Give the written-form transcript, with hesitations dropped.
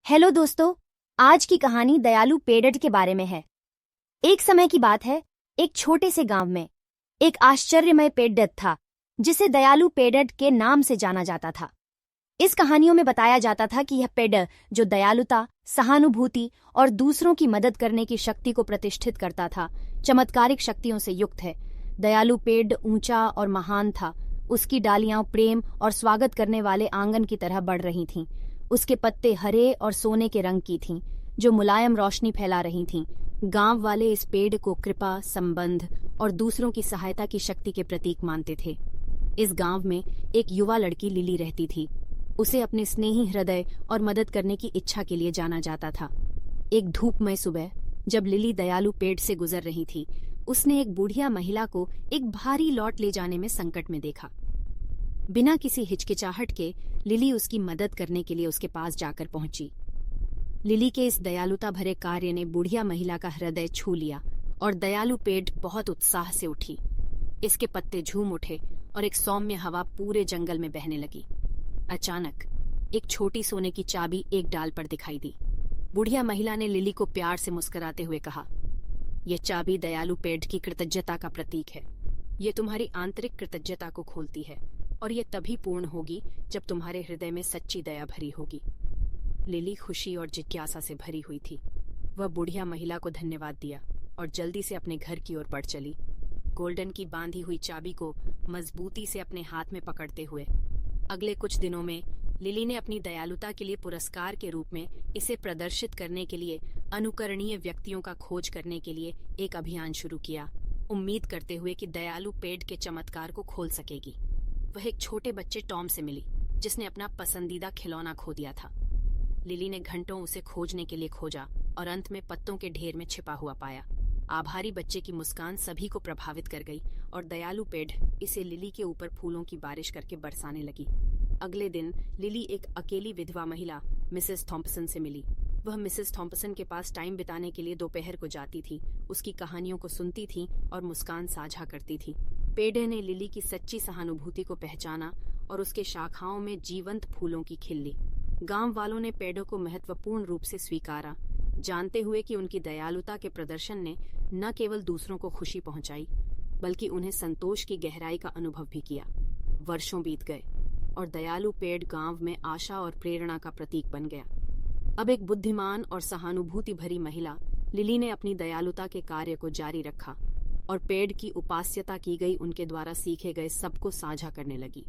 Hello दोस्तों, आज की कहानी दयालु पेड़ट के बारे में है। एक समय की बात है, एक छोटे से गांव में एक आश्चर्यमय पेड़ट था जिसे दयालु पेड़ट के नाम से जाना जाता था। इस कहानियों में बताया जाता था कि यह पेड़ जो दयालुता, सहानुभूति और दूसरों की मदद करने की शक्ति को प्रतिष्ठित करता था, चमत्कारिक शक्तियों से युक्त है। दयालु पेड़ ऊंचा और महान था। उसकी डालियां प्रेम और स्वागत करने वाले आंगन की तरह बढ़ रही थीं। उसके पत्ते हरे और सोने के रंग की थीं, जो मुलायम रोशनी फैला रही थीं। गांव वाले इस पेड़ को कृपा, संबंध और दूसरों की सहायता की शक्ति के प्रतीक मानते थे। इस गांव में एक युवा लड़की लिली रहती थी। उसे अपने स्नेही हृदय और मदद करने की इच्छा के लिए जाना जाता था। एक धूपमय सुबह, जब लिली दयालु पेड़ से गुजर रही थी, उसने एक बूढ़िया महिला को एक भारी लॉट ले जाने में संकट में देखा। बिना किसी हिचकिचाहट के लिली उसकी मदद करने के लिए उसके पास जाकर पहुंची। लिली के इस दयालुता भरे कार्य ने बूढ़िया महिला का हृदय छू लिया और दयालु पेड़ बहुत उत्साह से उठी। इसके पत्ते झूम उठे और एक सौम्य हवा पूरे जंगल में बहने लगी। अचानक एक छोटी सोने की चाबी एक डाल पर दिखाई दी। बूढ़िया महिला ने लिली को प्यार से मुस्कुराते हुए कहा, "यह चाबी दयालु पेड़ की कृतज्ञता का प्रतीक है। ये तुम्हारी आंतरिक कृतज्ञता को खोलती है और ये तभी पूर्ण होगी जब तुम्हारे हृदय में सच्ची दया भरी होगी।" लिली खुशी और जिज्ञासा से भरी हुई थी। वह बुढ़िया महिला को धन्यवाद दिया और जल्दी से अपने घर की ओर बढ़ चली, गोल्डन की बांधी हुई चाबी को मजबूती से अपने हाथ में पकड़ते हुए। अगले कुछ दिनों में लिली ने अपनी दयालुता के लिए पुरस्कार के रूप में इसे प्रदर्शित करने के लिए अनुकरणीय व्यक्तियों का खोज करने के लिए एक अभियान शुरू किया, उम्मीद करते हुए कि दयालु पेड़ के चमत्कार को खोल सकेगी। वह एक छोटे बच्चे टॉम से मिली, जिसने अपना पसंदीदा खिलौना खो दिया था। लिली ने घंटों उसे खोजने के लिए खोजा और अंत में पत्तों के ढेर में छिपा हुआ पाया। आभारी बच्चे की मुस्कान सभी को प्रभावित कर गई और दयालु पेड़ इसे लिली के ऊपर फूलों की बारिश करके बरसाने लगी। अगले दिन लिली एक अकेली विधवा महिला मिसेस थॉम्पसन से मिली। वह मिसेस थॉम्पसन के पास टाइम बिताने के लिए दोपहर को जाती थी, उसकी कहानियों को सुनती थी और मुस्कान साझा करती थी। पेड़ ने लिली की सच्ची सहानुभूति को पहचाना और उसके शाखाओं में जीवंत फूलों की खिल्ली। गांव वालों ने पेड़ों को महत्वपूर्ण रूप से स्वीकारा, जानते हुए कि उनकी दयालुता के प्रदर्शन ने न केवल दूसरों को खुशी पहुंचाई, बल्कि उन्हें संतोष की गहराई का अनुभव भी किया। वर्षों बीत गए और दयालु पेड़ गांव में आशा और प्रेरणा का प्रतीक बन गया। अब एक बुद्धिमान और सहानुभूति भरी महिला लिली ने अपनी दयालुता के कार्य को जारी रखा और पेड़ की उपास्यता की गई उनके द्वारा सीखे गए सबको साझा करने लगी।